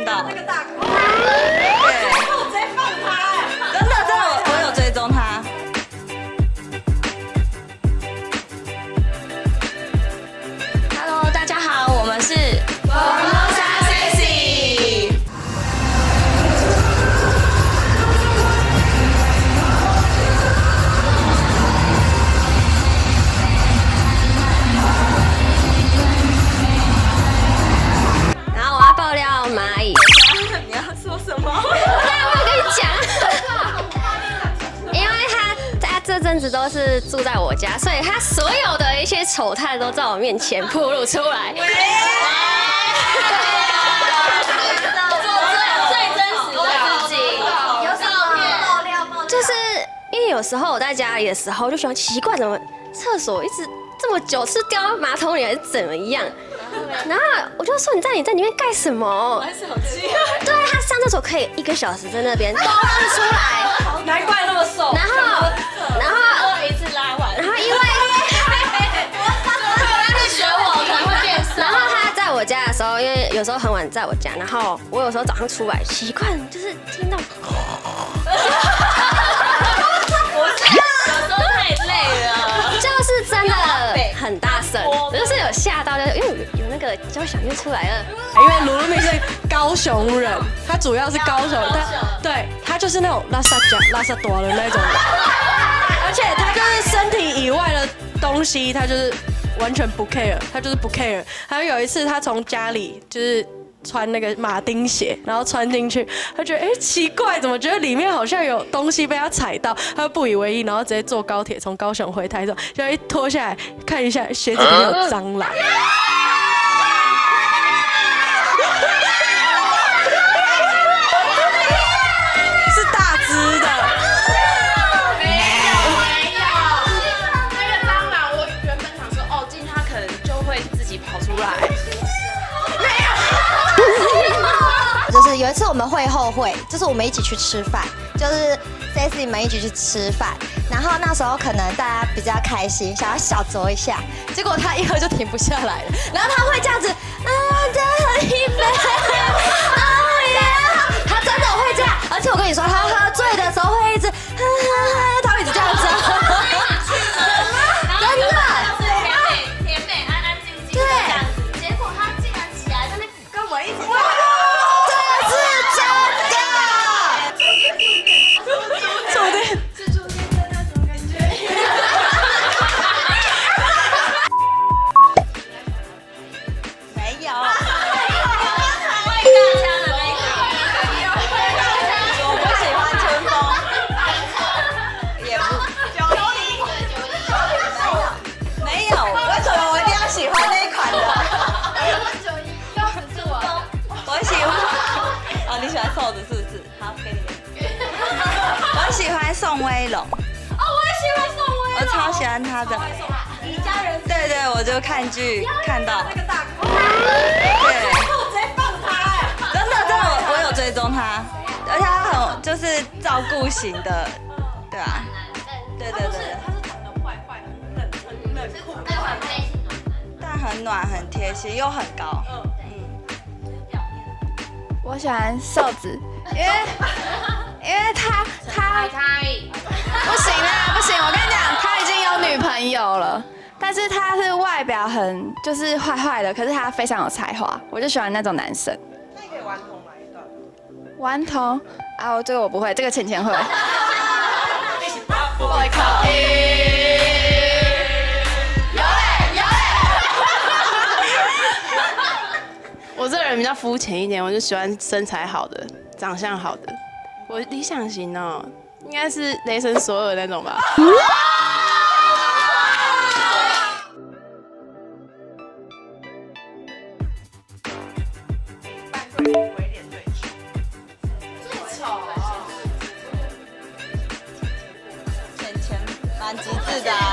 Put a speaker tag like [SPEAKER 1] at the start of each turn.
[SPEAKER 1] 看到
[SPEAKER 2] 那个大哥，
[SPEAKER 1] 对，
[SPEAKER 2] 我直接放他，
[SPEAKER 1] 真的，我有追踪他。Hello， 大家好，我们是 Formosa Sexy。
[SPEAKER 3] 然后我要爆料蚂蚁，
[SPEAKER 1] 你要说什么？
[SPEAKER 3] 我跟你讲，因为他这阵子都是住在我家，所以他所有的一些丑态都在我面前暴露出来。最真实的自己，
[SPEAKER 2] 有什么爆料？
[SPEAKER 3] 就是因为有时候我在家里的时候，就喜欢奇怪，怎么厕所一直这么久，是掉到马桶里还是怎么样？然后我就说你在里面干什么？
[SPEAKER 1] 玩手机。
[SPEAKER 3] 对他上厕所可以1个小时在那边都不出来，
[SPEAKER 2] 难怪那么瘦。
[SPEAKER 3] 然后
[SPEAKER 1] 一次拉完。
[SPEAKER 3] 因为
[SPEAKER 1] 学我可能会变瘦。
[SPEAKER 3] 然后他在我家的时候，因为有时候很晚在我家，然后我有时候早上出来，习惯就是听到，
[SPEAKER 1] 有时候太累了。
[SPEAKER 3] 就是真的很大声，我就是有吓到，因为有那个交响乐出来了。
[SPEAKER 2] 因为鲁鲁米是高雄人，他主要是高雄，对他就是那种拉萨多的那种人，而且他就是身体以外的东西，他就是完全不 care， 他就是不 care。还有一次，他从家里就是穿那个马丁鞋，然后穿进去，他觉得奇怪，怎么觉得里面好像有东西被他踩到，他就不以为意，然后直接坐高铁从高雄回台中，就一脱下来看一下鞋子里面有蟑螂。是大只的，
[SPEAKER 4] 那个蟑螂，我原本想说，哦，进去它可能就会自己跑出来。
[SPEAKER 5] 就是有一次我们会后会，就是我们一起去吃饭，就是 Sexy 们一起去吃饭，然后那时候可能大家比较开心，想要小酌一下，结果他一喝就停不下来了，然后他会这样子，再喝一杯，他真的会这样，而且我跟你说，他喝醉的时候会一直，他会一直这样子，真的。
[SPEAKER 1] 甜美安安静静的这样子，结果他竟然起来在那跟我一起。没有。我不喜欢春风，也不没有，为什么我一定要喜欢那一款的？我喜欢，哦，你喜欢瘦子是不是？好，给你。我喜欢宋威龙。哦，我也喜欢宋威龙。我超喜欢他的。你家人？对对，我就看剧看到。那个大哥。对。我直接放他，真的，我有追踪他，而且他很就是照顾型的，对吧？对。他是长得坏，很冷酷，但很暖，很贴心，又很高。
[SPEAKER 6] 我喜欢瘦子，因为他不行啊，不行！我跟你讲，他已经有女朋友了，但是他是外表很就是坏坏的，可是他非常有才华，我就喜欢那种男生。
[SPEAKER 2] 那你可以顽童来一段。
[SPEAKER 6] 顽童啊，这个我不会，这个浅浅会。
[SPEAKER 4] 我靠！我这个人比较肤浅一点，我就喜欢身材好的、长相好的。我理想型哦，应该是雷神索尔那种吧。
[SPEAKER 1] 钱蛮极致的啊。